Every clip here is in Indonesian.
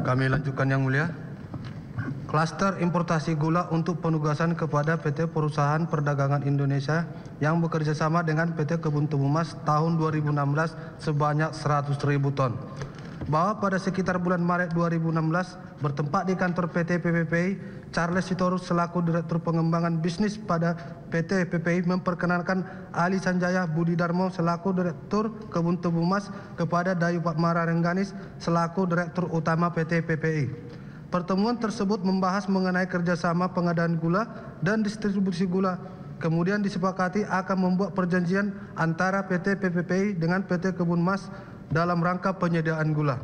Kami lanjutkan yang mulia. Klaster importasi gula untuk penugasan kepada PT Perusahaan Perdagangan Indonesia yang bekerja sama dengan PT Kebun Tebu Mas tahun 2016 sebanyak 100.000 ton. Bahwa pada sekitar bulan Maret 2016 bertempat di kantor PT PPPI, Charles Sitorus selaku Direktur Pengembangan Bisnis pada PT PPPI memperkenalkan Ali Sanjaya Budi Darmo selaku Direktur Kebun Tebu Mas kepada Dayu Patmara Rengganis selaku Direktur Utama PT PPI. Pertemuan tersebut membahas mengenai kerjasama pengadaan gula dan distribusi gula. Kemudian disepakati akan membuat perjanjian antara PT PPPI dengan PT Kebun Mas dalam rangka penyediaan gula.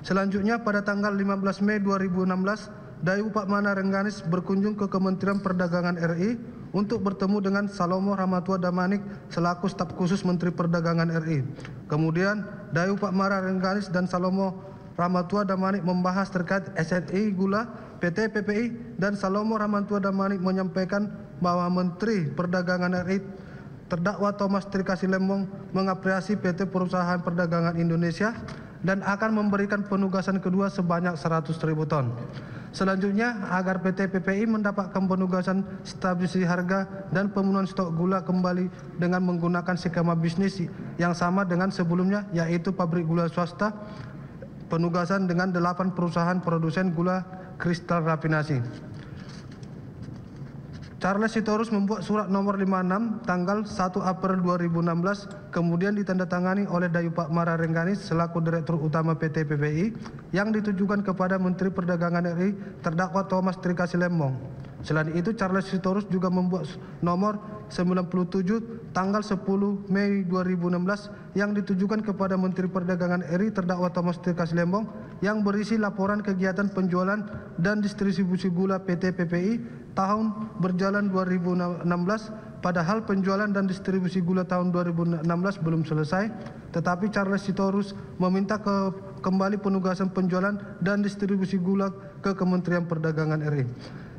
Selanjutnya pada tanggal 15 Mei 2016, Dayu Patmara Rengganis berkunjung ke Kementerian Perdagangan RI untuk bertemu dengan Salomo Ramatua Damanik selaku staf khusus Menteri Perdagangan RI. Kemudian Dayu Patmara Rengganis dan Salomo Ramatua Damanik membahas terkait SNI Gula, PT PPI, dan Salomo Ramatua Damanik menyampaikan bahwa Menteri Perdagangan RI terdakwa Thomas Trikasi Lembong mengapresiasi PT Perusahaan Perdagangan Indonesia dan akan memberikan penugasan kedua sebanyak 100.000 ton. Selanjutnya, agar PT PPI mendapatkan penugasan stabilisasi harga dan pemenuhan stok gula kembali dengan menggunakan skema bisnis yang sama dengan sebelumnya, yaitu pabrik gula swasta, penugasan dengan 8 perusahaan produsen gula kristal rafinasi. Charles Sitorus membuat surat nomor 56 tanggal 1 April 2016 kemudian ditandatangani oleh Dayu Patmara Rengganis selaku Direktur Utama PT PPI yang ditujukan kepada Menteri Perdagangan RI terdakwa Thomas Trikasi Lembong. Selain itu, Charles Sitorus juga membuat nomor 97 tanggal 10 Mei 2016 yang ditujukan kepada Menteri Perdagangan RI terdakwa Thomas Trikasi Lembong yang berisi laporan kegiatan penjualan dan distribusi gula PT PPI tahun berjalan 2016, padahal penjualan dan distribusi gula tahun 2016 belum selesai, tetapi Charles Sitorus meminta kembali penugasan penjualan dan distribusi gula ke Kementerian Perdagangan RI.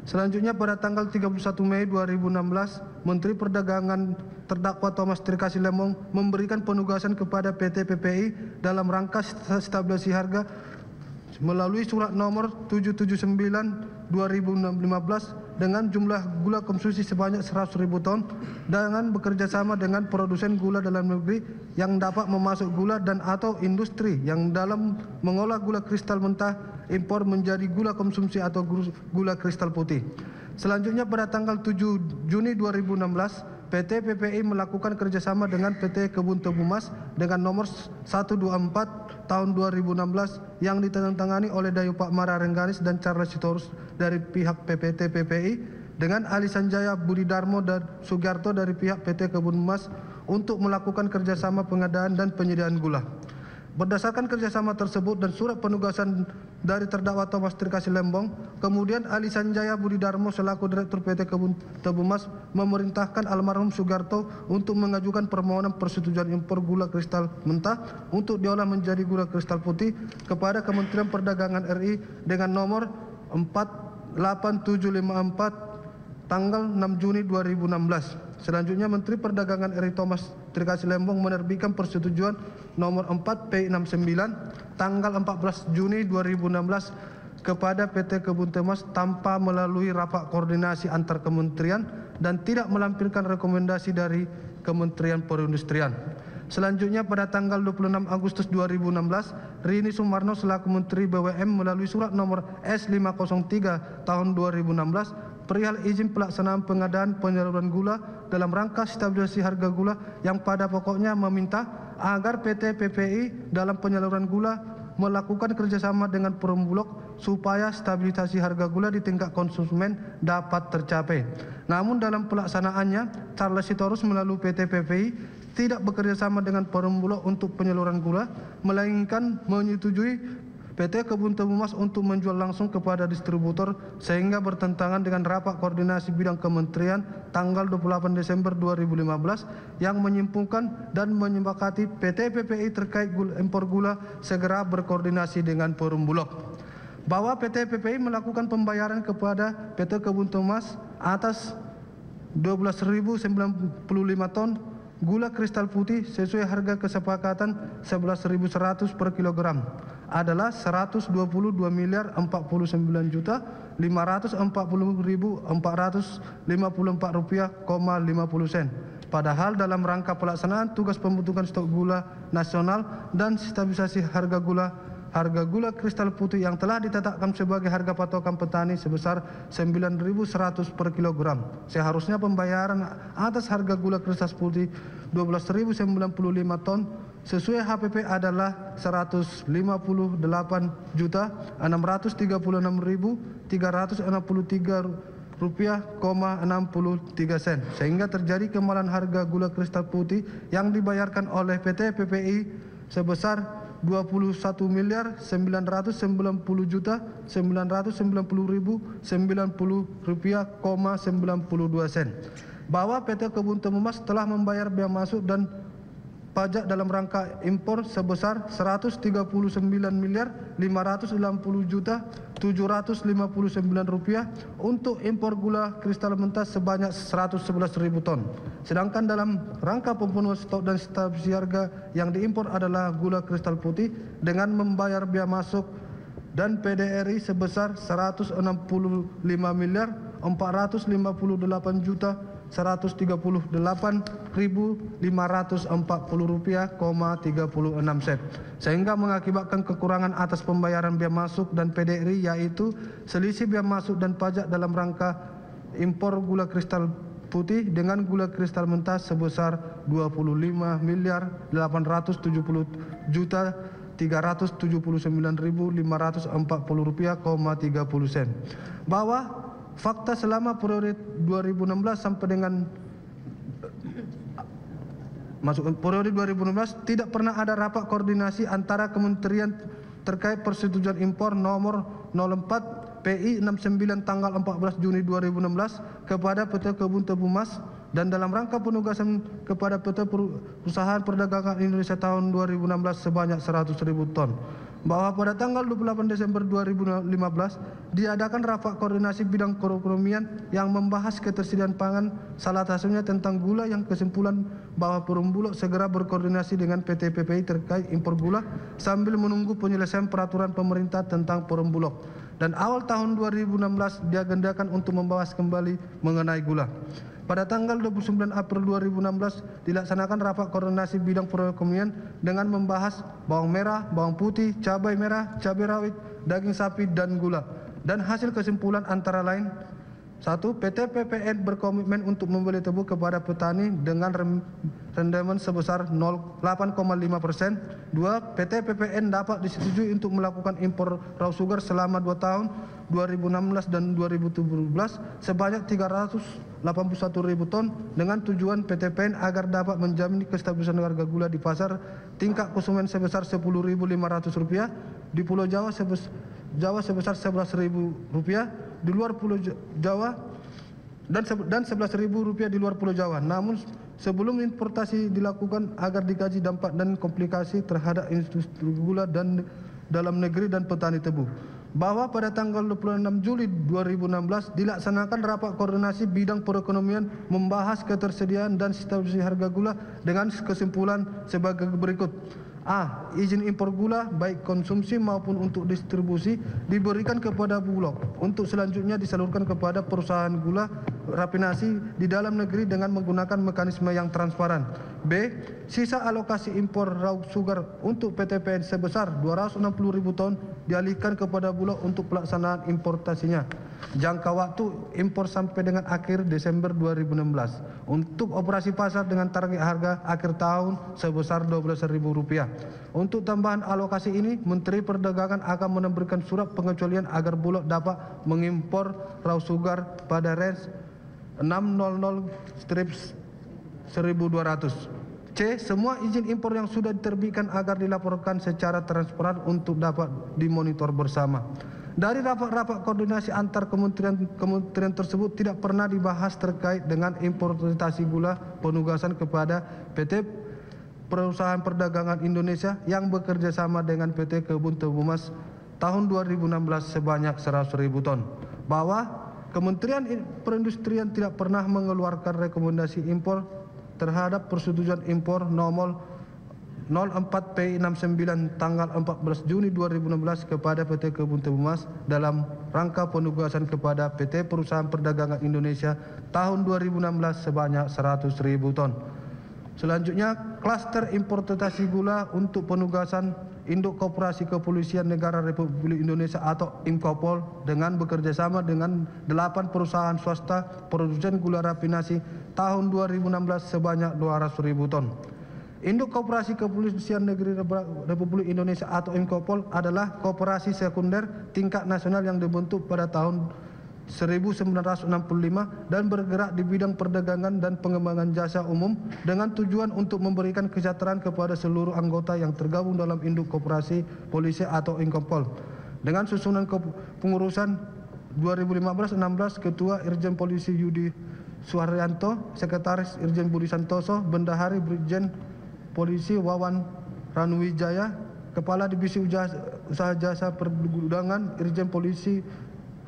Selanjutnya pada tanggal 31 Mei 2016, Menteri Perdagangan terdakwa Thomas Trikasi Lembong memberikan penugasan kepada PT PPI dalam rangka stabilisasi harga melalui surat nomor 779/2015 dengan jumlah gula konsumsi sebanyak 100.000 ton dengan bekerjasama dengan produsen gula dalam negeri yang dapat memasuk gula dan atau industri yang dalam mengolah gula kristal mentah impor menjadi gula konsumsi atau gula kristal putih. Selanjutnya pada tanggal 7 Juni 2016, PT PPI melakukan kerjasama dengan PT Kebun Tebu Mas dengan nomor 124 tahun 2016 yang ditandatangani oleh Dayu Patmara Rengganis dan Charles Sitorus dari pihak PT PPI dengan Ali Sanjaya Budi Darmo dan Sugiarto dari pihak PT Kebun Mas untuk melakukan kerjasama pengadaan dan penyediaan gula. Berdasarkan kerjasama tersebut dan surat penugasan dari terdakwa Thomas Trikasi Lembong, kemudian Ali Sanjaya Budi Darmo selaku Direktur PT Kebun Tebu Mas memerintahkan almarhum Sugiarto untuk mengajukan permohonan persetujuan impor gula kristal mentah untuk diolah menjadi gula kristal putih kepada Kementerian Perdagangan RI dengan nomor 48754 tanggal 6 Juni 2016. Selanjutnya Menteri Perdagangan RI Thomas Trikasi Lembong menerbitkan persetujuan nomor 4P69 tanggal 14 Juni 2016 kepada PT Kebun Tebu Mas tanpa melalui rapat koordinasi antar kementerian dan tidak melampirkan rekomendasi dari Kementerian Perindustrian. Selanjutnya pada tanggal 26 Agustus 2016, Rini Sumarno selaku Menteri BUMN melalui surat nomor S503 tahun 2016 perihal izin pelaksanaan pengadaan penyaluran gula dalam rangka stabilisasi harga gula yang pada pokoknya meminta agar PT PPI dalam penyaluran gula melakukan kerjasama dengan Perum Bulog supaya stabilisasi harga gula di tingkat konsumen dapat tercapai. Namun dalam pelaksanaannya, Charles Sitorus melalui PT PPI tidak bekerjasama dengan Perum Bulog untuk penyaluran gula, melainkan menyetujui PT Kebun Tebu Mas untuk menjual langsung kepada distributor sehingga bertentangan dengan rapat koordinasi bidang kementerian tanggal 28 Desember 2015 yang menyimpulkan dan menyepakati PT PPI terkait impor gula segera berkoordinasi dengan Perum Bulog. Bahwa PT PPI melakukan pembayaran kepada PT Kebun Tebu Mas atas 12.095 ton gula kristal putih sesuai harga kesepakatan 11.100 per kilogram. adalah 122.049.540.454 rupiah, 50 sen. Padahal dalam rangka pelaksanaan tugas pembentukan stok gula nasional dan stabilisasi harga gula kristal putih yang telah ditetapkan sebagai harga patokan petani sebesar 9.100 per kilogram. Seharusnya pembayaran atas harga gula kristal putih 12.095 ton sesuai HPP adalah 158.636.363 rupiah, 63 sen, sehingga terjadi kemahalan harga gula kristal putih yang dibayarkan oleh PT PPI sebesar 21.990.990.090 rupiah, 92 sen. Bahwa PT Kebun Temu Mas telah membayar bea masuk dan pajak dalam rangka impor sebesar 139.560.759 rupiah untuk impor gula kristal mentah sebanyak 111.000 ton. Sedangkan dalam rangka pemenuhan stok dan stabilisasi harga yang diimpor adalah gula kristal putih dengan membayar bea masuk dan PDRI sebesar 160.538.138.540 rupiah, 36 sen, sehingga mengakibatkan kekurangan atas pembayaran bea masuk dan PDRI, yaitu selisih bea masuk dan pajak dalam rangka impor gula kristal putih dengan gula kristal mentah sebesar 25.870.379.540 rupiah, 30 sen. Bahwa fakta selama periode 2016 sampai dengan periode 2016 tidak pernah ada rapat koordinasi antara kementerian terkait persetujuan impor nomor 04 PI 69 tanggal 14 Juni 2016 kepada PT Kebun Tebu Mas dan dalam rangka penugasan kepada PT Perusahaan Perdagangan Indonesia tahun 2016 sebanyak 100.000 ton. Bahwa pada tanggal 28 Desember 2015 diadakan rapat koordinasi bidang perekonomian yang membahas ketersediaan pangan, salah satunya tentang gula, yang kesimpulan bahwa Perum Bulog segera berkoordinasi dengan PT PPI terkait impor gula sambil menunggu penyelesaian peraturan pemerintah tentang Perum Bulog. Dan awal tahun 2016 diagendakan untuk membahas kembali mengenai gula. Pada tanggal 29 April 2016 dilaksanakan rapat koordinasi bidang perekonomian dengan membahas bawang merah, bawang putih, cabai merah, cabai rawit, daging sapi, dan gula. Dan hasil kesimpulan antara lain: 1. PT PPN berkomitmen untuk membeli tebu kepada petani dengan rendaman sebesar 8,5%. 2. PT PPN dapat disetujui untuk melakukan impor raw sugar selama 2 tahun 2016 dan 2017 sebanyak 381.000 ton dengan tujuan PT PN agar dapat menjamin kestabilisan harga gula di pasar tingkat konsumen sebesar Rp10.500, di Pulau Jawa sebesar Rp11.000, di luar Pulau Jawa dan Rp11.000 di luar Pulau Jawa. Namun sebelum importasi dilakukan agar dikaji dampak dan komplikasi terhadap industri gula dan dalam negeri dan petani tebu. Bahwa pada tanggal 26 Juli 2016 dilaksanakan rapat koordinasi bidang perekonomian membahas ketersediaan dan stabilisasi harga gula dengan kesimpulan sebagai berikut. A. Izin impor gula baik konsumsi maupun untuk distribusi diberikan kepada Bulog untuk selanjutnya disalurkan kepada perusahaan gula rafinasi di dalam negeri dengan menggunakan mekanisme yang transparan. B. Sisa alokasi impor raw sugar untuk PT PN sebesar 260.000 ton dialihkan kepada Bulog untuk pelaksanaan importasinya. Jangka waktu impor sampai dengan akhir Desember 2016 untuk operasi pasar dengan target harga akhir tahun sebesar Rp12.000. Untuk tambahan alokasi ini, Menteri Perdagangan akan memberikan surat pengecualian agar Bulog dapat mengimpor raw sugar pada range 600-1200. C. Semua izin impor yang sudah diterbitkan agar dilaporkan secara transparan untuk dapat dimonitor bersama. Dari rapat-rapat koordinasi antar kementerian tersebut tidak pernah dibahas terkait dengan importasi gula penugasan kepada PT Perusahaan Perdagangan Indonesia yang bekerja sama dengan PT Kebun Tebu Mas tahun 2016 sebanyak 100.000 ton. Bahwa Kementerian Perindustrian tidak pernah mengeluarkan rekomendasi impor terhadap persetujuan impor nomor 04 P69 tanggal 14 Juni 2016 kepada PT Kebun Tebu Mas dalam rangka penugasan kepada PT Perusahaan Perdagangan Indonesia tahun 2016 sebanyak 100.000 ton. Selanjutnya, klaster importasi gula untuk penugasan Induk Koperasi Kepolisian Negara Republik Indonesia atau IMKOPOL dengan bekerjasama dengan 8 perusahaan swasta produsen gula rafinasi tahun 2016 sebanyak 200.000 ton. Induk Koperasi Kepolisian Negeri Republik Indonesia atau IMKOPOL adalah koperasi sekunder tingkat nasional yang dibentuk pada tahun 1965 dan bergerak di bidang perdagangan dan pengembangan jasa umum dengan tujuan untuk memberikan kesejahteraan kepada seluruh anggota yang tergabung dalam Induk Koperasi Polisi atau IMKOPOL. Dengan susunan pengurusan 2015-16, Ketua Irjen Polisi Yudi Suharyanto, Sekretaris Irjen Budi Santoso, Bendahari Brigjen Polisi Wawan Ranuwijaya, Kepala Divisi Usaha Jasa Pergudangan Irjen Polisi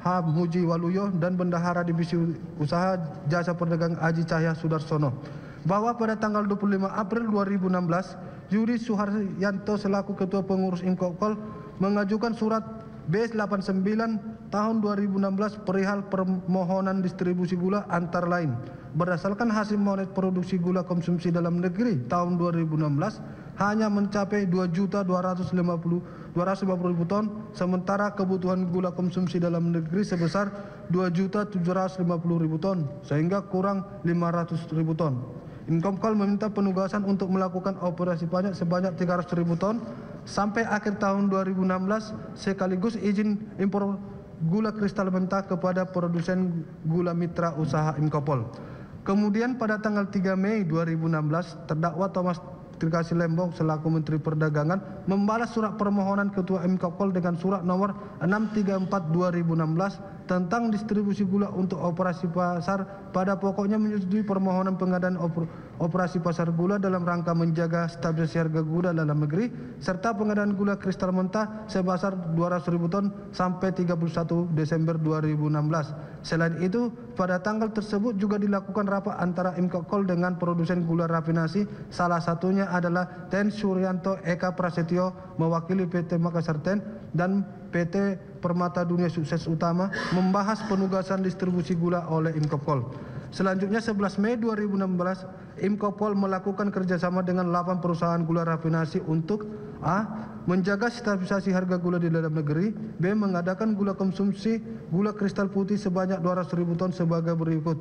H. Muji Waluyo, dan Bendahara Divisi Usaha Jasa Perdagangan Aji Cahya Sudarsono, bahwa pada tanggal 25 April 2016, Yudi Suharyanto selaku Ketua Pengurus IMKOPOL mengajukan surat B89 tahun 2016 perihal permohonan distribusi gula antara lain berdasarkan hasil monet produksi gula konsumsi dalam negeri tahun 2016 hanya mencapai 2.250.000 ton, sementara kebutuhan gula konsumsi dalam negeri sebesar 2.750.000 ton, sehingga kurang 500.000 ton. IMKOPOL meminta penugasan untuk melakukan operasi pajak sebanyak 300.000 ton sampai akhir tahun 2016 sekaligus izin impor gula kristal mentah kepada produsen gula mitra usaha IMKOPOL. Kemudian pada tanggal 3 Mei 2016 terdakwa Thomas Tirkasih Lembong selaku Menteri Perdagangan membalas surat permohonan Ketua IMKOPOL dengan surat nomor 634/2016 tentang distribusi gula untuk operasi pasar. Pada pokoknya menyetujui permohonan pengadaan operasi pasar gula dalam rangka menjaga stabilisasi harga gula dalam negeri serta pengadaan gula kristal mentah sebesar 200.000 ton sampai 31 Desember 2016. Selain itu, pada tanggal tersebut juga dilakukan rapat antara IMKOPOL dengan produsen gula rafinasi, salah satunya adalah Ten Suryanto Eka Prasetyo mewakili PT Makassar Ten dan PT Permata Dunia Sukses Utama membahas penugasan distribusi gula oleh IMKOPOL. Selanjutnya 11 Mei 2016, IMKOPOL melakukan kerjasama dengan 8 perusahaan gula rafinasi untuk A. Menjaga stabilisasi harga gula di dalam negeri, B. Mengadakan gula konsumsi gula kristal putih sebanyak 200.000 ton sebagai berikut.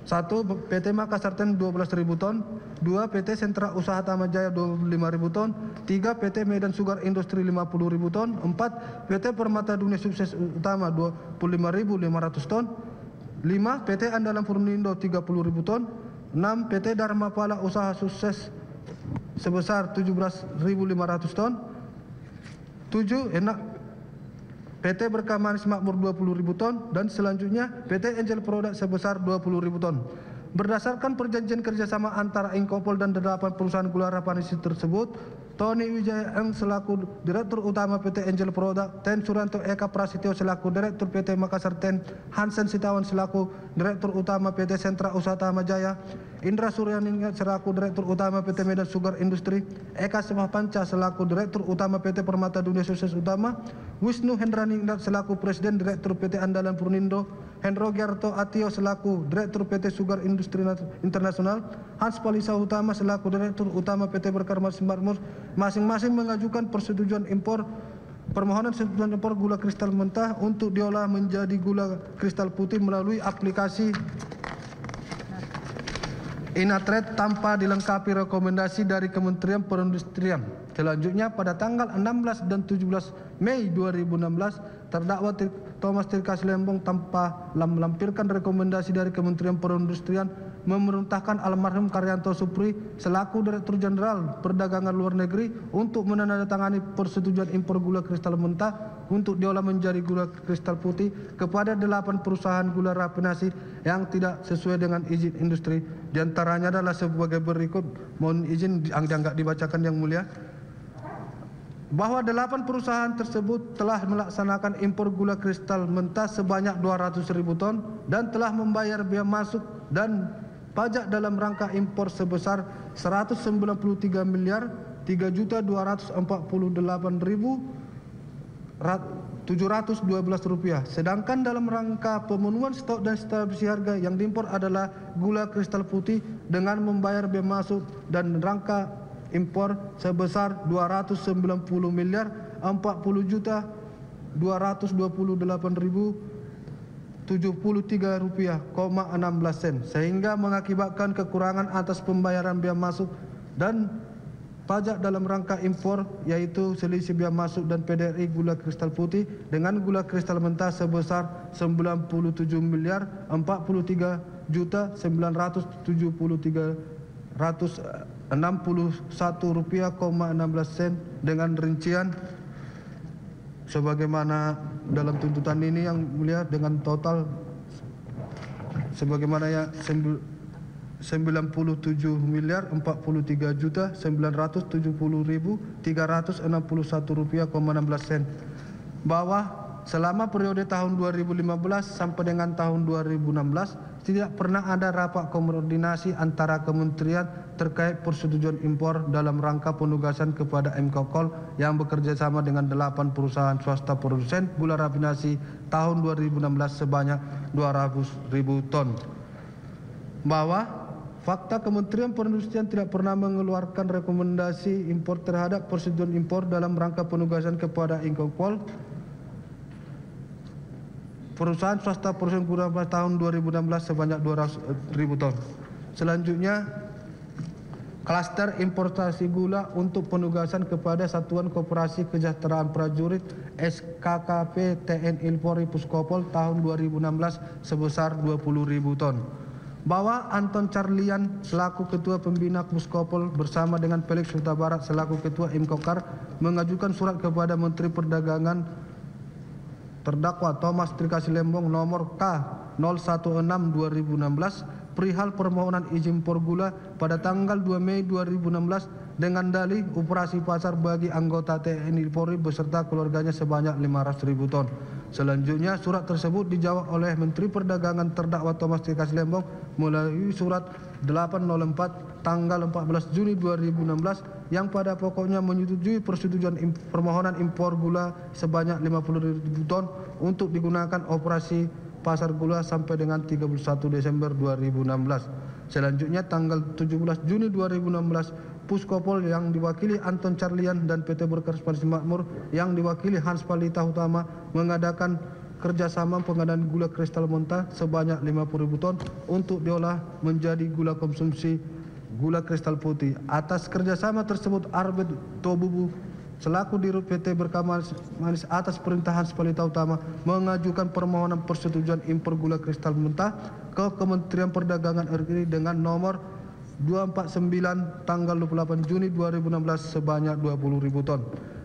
1. PT Makassar Ten 12.000 ton, 2. PT Sentra Usaha Tamajaya 25.000 ton, 3. PT Medan Sugar Industri 50.000 ton, 4. PT Permata Dunia Sukses Utama 25.500 ton, 5. PT Andalan Purnindo 30.000 ton, 6. PT Dharma Pala Usaha Sukses sebesar 17.500 ton, 7. PT Berkah Manis Makmur 20.000 ton, dan selanjutnya PT Angel Product sebesar 20.000 ton. Berdasarkan perjanjian kerjasama antara IMKOPOL dan 8 perusahaan gula rafinasi tersebut, Tony Wijaya Eng selaku Direktur Utama PT Angel Product, Ten Suryanto Eka Prasetyo selaku Direktur PT Makassar Ten, Hansen Sitawan selaku Direktur Utama PT Sentra Usaha Tamajaya, Indra Suryaningrat selaku Direktur Utama PT Medan Sugar Industri, Eka Semapanca selaku Direktur Utama PT Permata Dunia Sukses Utama, Wisnu Hendraningrat selaku Presiden Direktur PT Andalan Purnindo, Hendro Gyarto Atio selaku Direktur PT Sugar Industri Internasional, Hans Palisa Utama selaku Direktur Utama PT Berkah Manis Makmur, masing-masing mengajukan persetujuan permohonan impor gula kristal mentah untuk diolah menjadi gula kristal putih melalui aplikasi Inatred tanpa dilengkapi rekomendasi dari Kementerian Perindustrian. Selanjutnya pada tanggal 16 dan 17 Mei 2016 terdakwa Thomas Tirkasih Lembong tanpa melampirkan rekomendasi dari Kementerian Perindustrian memerintahkan almarhum Karyanto Supri selaku Direktur Jenderal Perdagangan Luar Negeri untuk menandatangani persetujuan impor gula kristal mentah untuk diolah menjadi gula kristal putih kepada 8 perusahaan gula rafinasi yang tidak sesuai dengan izin industri. Di antaranya adalah sebagai berikut, mohon izin dianggap dibacakan yang mulia, bahwa 8 perusahaan tersebut telah melaksanakan impor gula kristal mentah sebanyak 200.000 ton dan telah membayar biaya masuk dan pajak dalam rangka impor sebesar 193 miliar Rp3.248.712. Sedangkan dalam rangka pemenuhan stok dan stabilisasi harga yang diimpor adalah gula kristal putih dengan membayar bea masuk dan rangka impor sebesar Rp290.408.073,16 sehingga mengakibatkan kekurangan atas pembayaran bea masuk dan pajak dalam rangka impor, yaitu selisih bea masuk dan PDRI gula kristal putih dengan gula kristal mentah sebesar Rp93.443.963.61,16 dengan rincian sebagaimana dalam tuntutan ini yang mulia, dengan total sebagaimana ya 97.043.970.361,16 rupiah. Bahwa selama periode tahun 2015 sampai dengan tahun 2016 tidak pernah ada rapat koordinasi antara kementerian terkait persetujuan impor dalam rangka penugasan kepada MKOL yang bekerja sama dengan 8 perusahaan swasta produsen gula rafinasi tahun 2016 sebanyak 200.000 ton. Bahwa fakta Kementerian Perindustrian tidak pernah mengeluarkan rekomendasi impor terhadap persetujuan impor dalam rangka penugasan kepada MKOL perusahaan swasta produsen gula tahun 2016 sebanyak 200.000 ton. Selanjutnya, klaster importasi gula untuk penugasan kepada Satuan Koperasi Kesejahteraan Prajurit SKKP TNI Polri Puskopol tahun 2016 sebesar 20.000 ton. Bahwa Anton Carlian selaku Ketua Pembina Puskopol bersama dengan Felix Huta Barat selaku Ketua Imkokar mengajukan surat kepada Menteri Perdagangan terdakwa Thomas Trikasi Lembong nomor K016/2016 perihal permohonan izin impor gula pada tanggal 2 Mei 2016 dengan dalih operasi pasar bagi anggota TNI Polri beserta keluarganya sebanyak 500.000 ton. Selanjutnya, surat tersebut dijawab oleh Menteri Perdagangan terdakwa Thomas Trikasi Lembong melalui surat 804 tanggal 14 Juni 2016 yang pada pokoknya menyetujui persetujuan permohonan impor gula sebanyak 50.000 ton untuk digunakan operasi pasar gula sampai dengan 31 Desember 2016. Selanjutnya, tanggal 17 Juni 2016, Puskopol yang diwakili Anton Carlian dan PT Berkas Pansi Makmur yang diwakili Hans Palita Utama mengadakan kerjasama pengadaan gula kristal mentah sebanyak 50.000 ton untuk diolah menjadi gula konsumsi gula kristal putih. Atas kerjasama tersebut, Arbet Tobubu selaku Dirut PT Berkas Manis atas perintah Hans Palita Utama mengajukan permohonan persetujuan impor gula kristal mentah ke Kementerian Perdagangan RI dengan nomor 249 tanggal 28 Juni 2016 sebanyak 20.000 ton.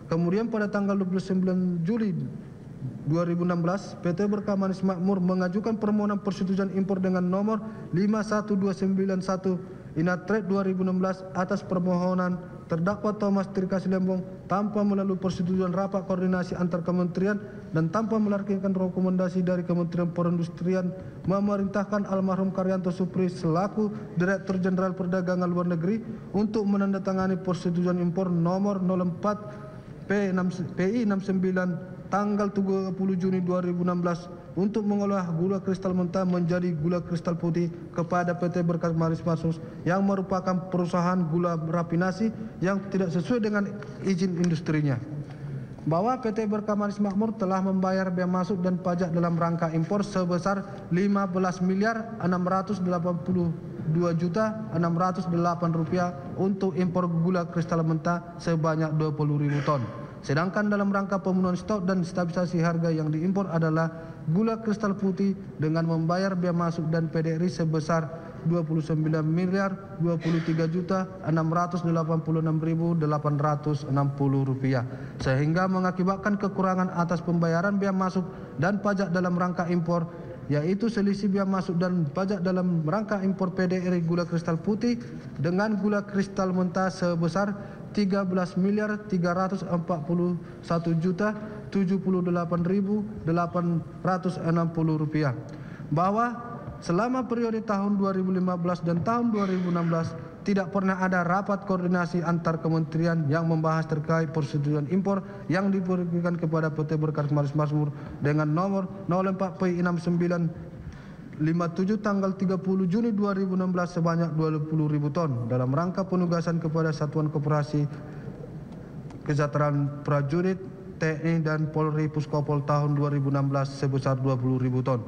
Kemudian pada tanggal 29 Juli 2016, PT Berkas Manis Makmur mengajukan permohonan persetujuan impor dengan nomor 51291 Inatret 2016 atas permohonan terdakwa Thomas Trikasi Lembong tanpa melalui persetujuan rapat koordinasi antar kementerian dan tanpa melarangkan rekomendasi dari Kementerian Perindustrian memerintahkan almarhum Karyanto Supri selaku Direktur Jenderal Perdagangan Luar Negeri untuk menandatangani persetujuan impor nomor 04 PI 69 tanggal 30 Juni 2016 untuk mengolah gula kristal mentah menjadi gula kristal putih kepada PT Berkas Manis Masus yang merupakan perusahaan gula rafinasi yang tidak sesuai dengan izin industrinya. Bahwa PT Berkas Manis Makmur telah membayar bea masuk dan pajak dalam rangka impor sebesar Rp15.682.608 untuk impor gula kristal mentah sebanyak 20.000 ton. Sedangkan dalam rangka pemenuhan stok dan stabilisasi harga yang diimpor adalah gula kristal putih dengan membayar bea masuk dan PDRI sebesar Rp29.233.686.860 sehingga mengakibatkan kekurangan atas pembayaran bea masuk dan pajak dalam rangka impor, yaitu selisih bea masuk dan pajak dalam rangka impor PDRI gula kristal putih dengan gula kristal mentah sebesar Rp13.341.078.860. Bahwa selama periode tahun 2015 dan tahun 2016 tidak pernah ada rapat koordinasi antar kementerian yang membahas terkait persetujuan impor yang diberikan kepada PT Berkas Makmur dengan nomor 04P6957 tanggal 30 Juni 2016 sebanyak 20.000 ton dalam rangka penugasan kepada Satuan Koperasi Kesejahteraan Prajurit TNI dan Polri Puskopol tahun 2016 sebesar 20.000 ton.